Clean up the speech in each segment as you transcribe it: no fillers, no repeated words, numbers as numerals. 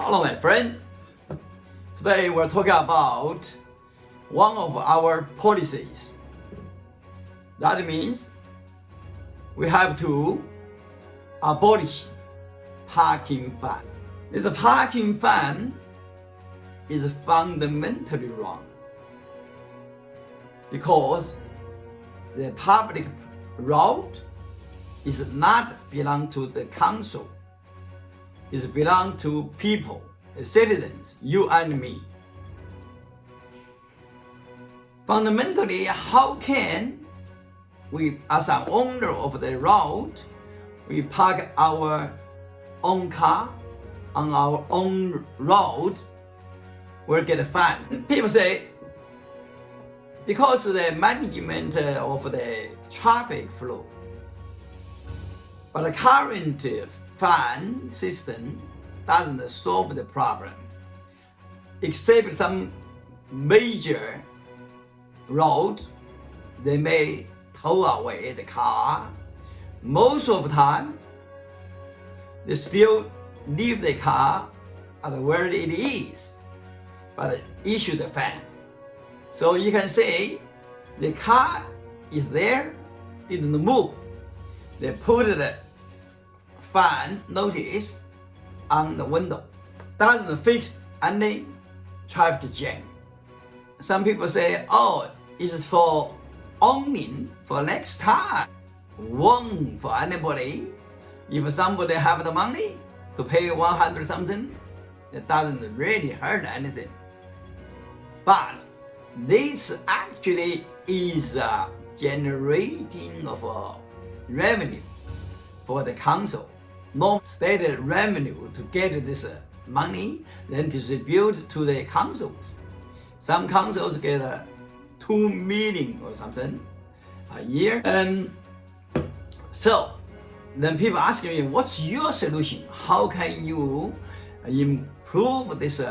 Hello, my friend. Today we're talking about one of our policies. That means we have to abolish parking fine. This parking fine is fundamentally wrong because the public road is not belong to the council. It belongs to people, the citizens, you and me. Fundamentally, how can we, as an owner of the road, we park our own car on our own road, we'll get a fine? People say, because the management of the traffic flow, but the current fine system doesn't solve the problem. Except some major road, they may tow away the car. Most of the time, they still leave the car at where it is, but issue the fine. So you can say the car is there, didn't move. They put the fine notice on the window. Doesn't fix any traffic jam. Some people say, oh, it's for owning for next time. Won't for anybody. If somebody have the money to pay 100 something, it doesn't really hurt anything. But this actually is generating of revenue for the council. No state revenue to get this money, then distribute to the councils. Some councils get 2 million or something a year. And so then people ask me, what's your solution? How can you improve this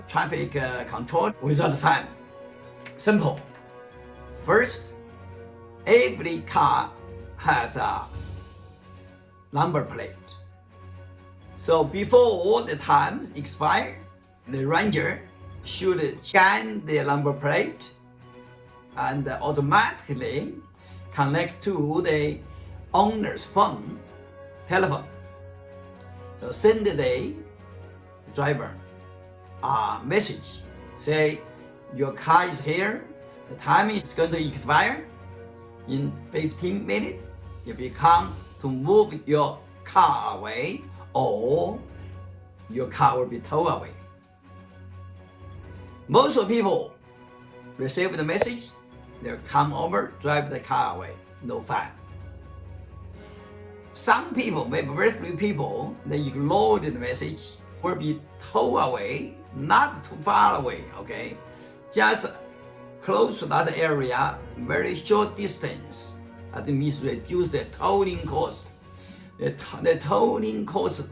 traffic control without fine? Simple. First, every car has a number plate. So before the time expires, the ranger should scan the number plate and automatically connect to the owner's phone, telephone. So send the driver a message, say your car is here, the time is going to expire in 15 minutes. If you come to move your car away, or your car will be towed away. Most of people receive the message, they'll come over, drive the car away, no fine. Some people, maybe very few people, they ignore the message, will be towed away, not too far away, okay? Just close to that area, very short distance. That means reduce the tolling cost. The tolling cost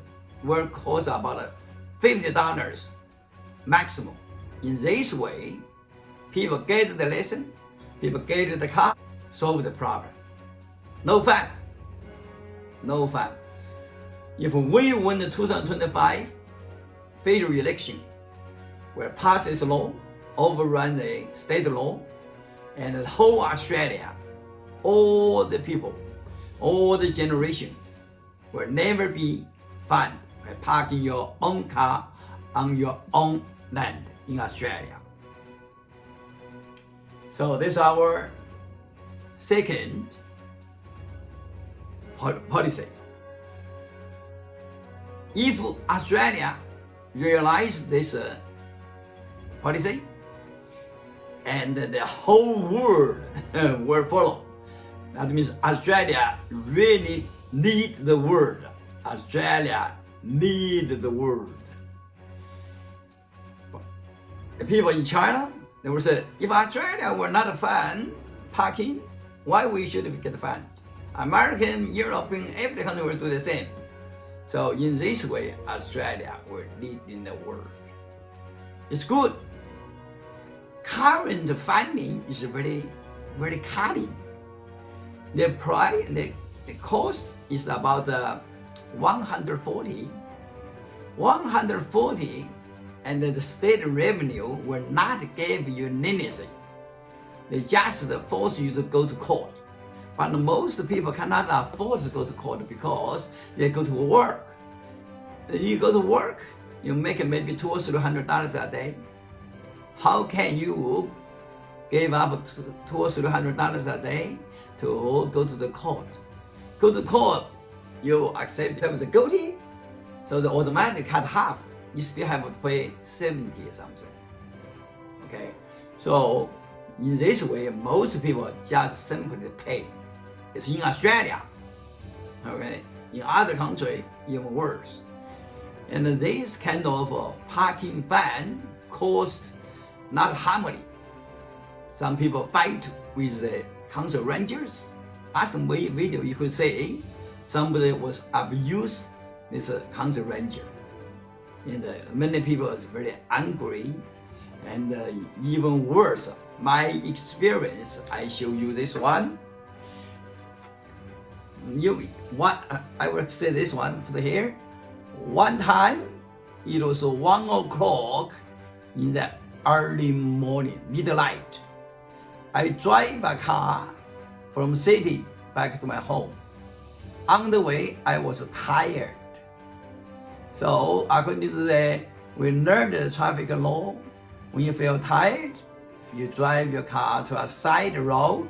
will cost about $50 maximum. In this way, people get the lesson, people get the car, solve the problem. No fine. No fine. If we win the 2025 federal election, we'll pass this law, overrun the state law, and the whole Australia, all the people, all the generation will never be fined by parking your own car on your own land in Australia. So this is our second policy. If Australia realize this policy, and the whole world will follow. That means Australia really need the world. Australia need the world. The people in China, they will say, if Australia were not fine parking, why we should get fined? American, European, every country will do the same. So in this way, Australia will lead in the world. It's good. Current funding is very, very cutting. The price, the cost is about 140 140 and the state revenue will not give you leniency. They just force you to go to court. But most people cannot afford to go to court because they go to work. You go to work, you make maybe $200 or $300 a day. How can you give up $200 or $300 a day to go to the court? Go to court, you accept the guilty, so they automatically cut half. You still have to pay 70 or something. Okay, so in this way, most people just simply pay. It's in Australia. Okay, in other countries, even worse. And this kind of parking fine cost not harmony. Some people fight with the council rangers. Ask me video, you could say somebody was abused this council ranger. And many people is very angry. And even worse, my experience, I show you this one. I will say this one, put here. One time, it was 1 o'clock in the early morning, midnight. I drive a car from city back to my home. On the way, I was tired. So according to we learned the traffic law. When you feel tired, you drive your car to a side road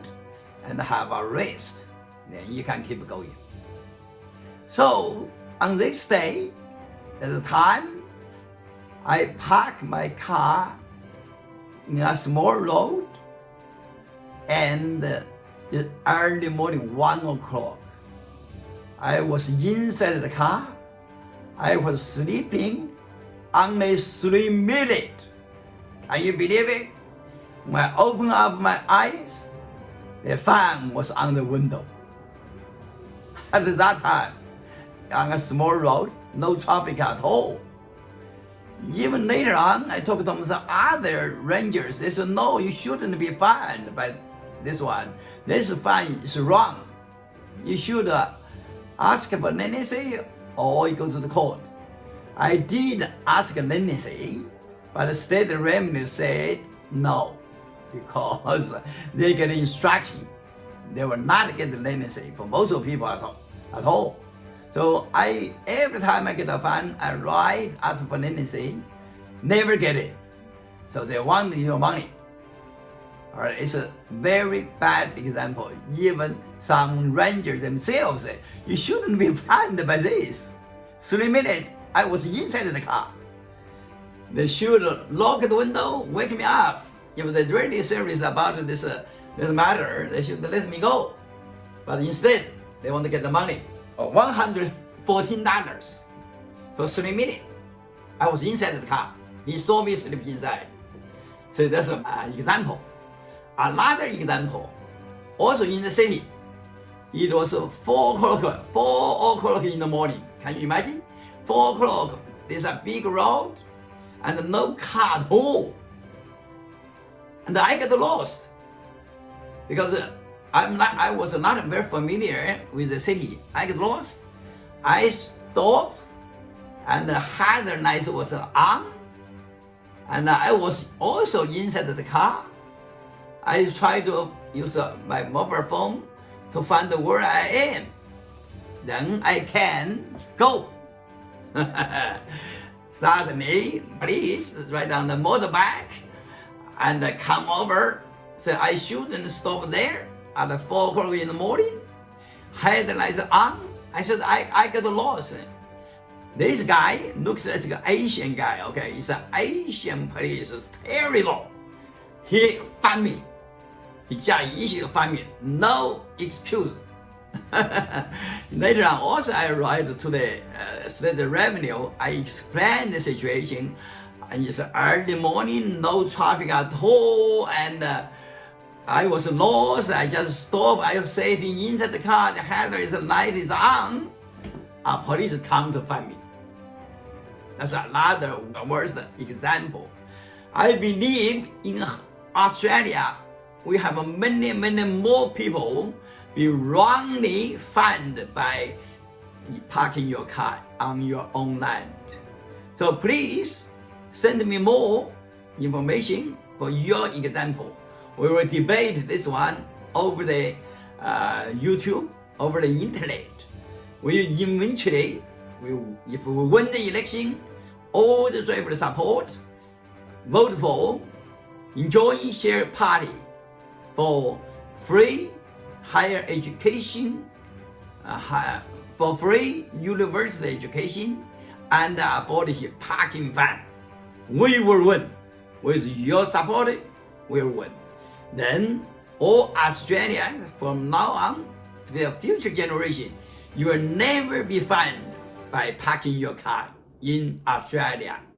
and have a rest. Then you can keep going. So on this day, at the time, I parked my car in a small road, and it's early morning, 1 o'clock. I was inside the car. I was sleeping only 3 minutes. Can you believe it? When I opened up my eyes, the fan was on the window. At that time, on a small road, no traffic at all. Even later on, I talked to some other rangers. They said, no, you shouldn't be fined by this one. This fine is wrong. You should ask for leniency or you go to the court. I did ask leniency, but the state revenue said no, because they get instruction. They will not get the leniency for most of people at all. So every time I get a fine, I write, ask for leniency, never get it. So they want your money. All right, it's a very bad example. Even some rangers themselves say, you shouldn't be fined by this. 3 minutes, I was inside the car. They should lock the window, wake me up. If they're really serious about this matter, they should let me go. But instead, they want to get the money. $114 for 3 minutes. I was inside the car. He saw me sleep inside. So that's an example. Another example, also in the city, it was 4 o'clock in the morning. Can you imagine? 4 o'clock, there's a big road and no car at all. And I get lost because I was not very familiar with the city. I get lost. I stopped and the hazard light was on. And I was also inside the car. I tried to use my mobile phone to find where I am. Then I can go. Suddenly, police right on the motorbike and come over. So I shouldn't stop there at 4 o'clock in the morning. Headlights on. I said, I got lost. This guy looks like an Asian guy, okay? He's an Asian police, it's terrible. He found me. He just found me. No excuse. Later on, also I write to the state revenue. I explained the situation. It's early morning, no traffic at all, and I was lost. I just stopped. I was sitting inside the car. The hazard light is on. Police come to find me. That's another worst example. I believe in Australia, we have many more people be wrongly fined by parking your car on your own land. So please send me more information for your example. We will debate this one over the YouTube, over the internet. We eventually, if we win the election, all the driver support, vote for, enjoy share party for free higher education, for free university education, and abolish parking ban. We will win. With your support, we will win. Then all Australians from now on, the future generation, you will never be fined by parking your car in Australia.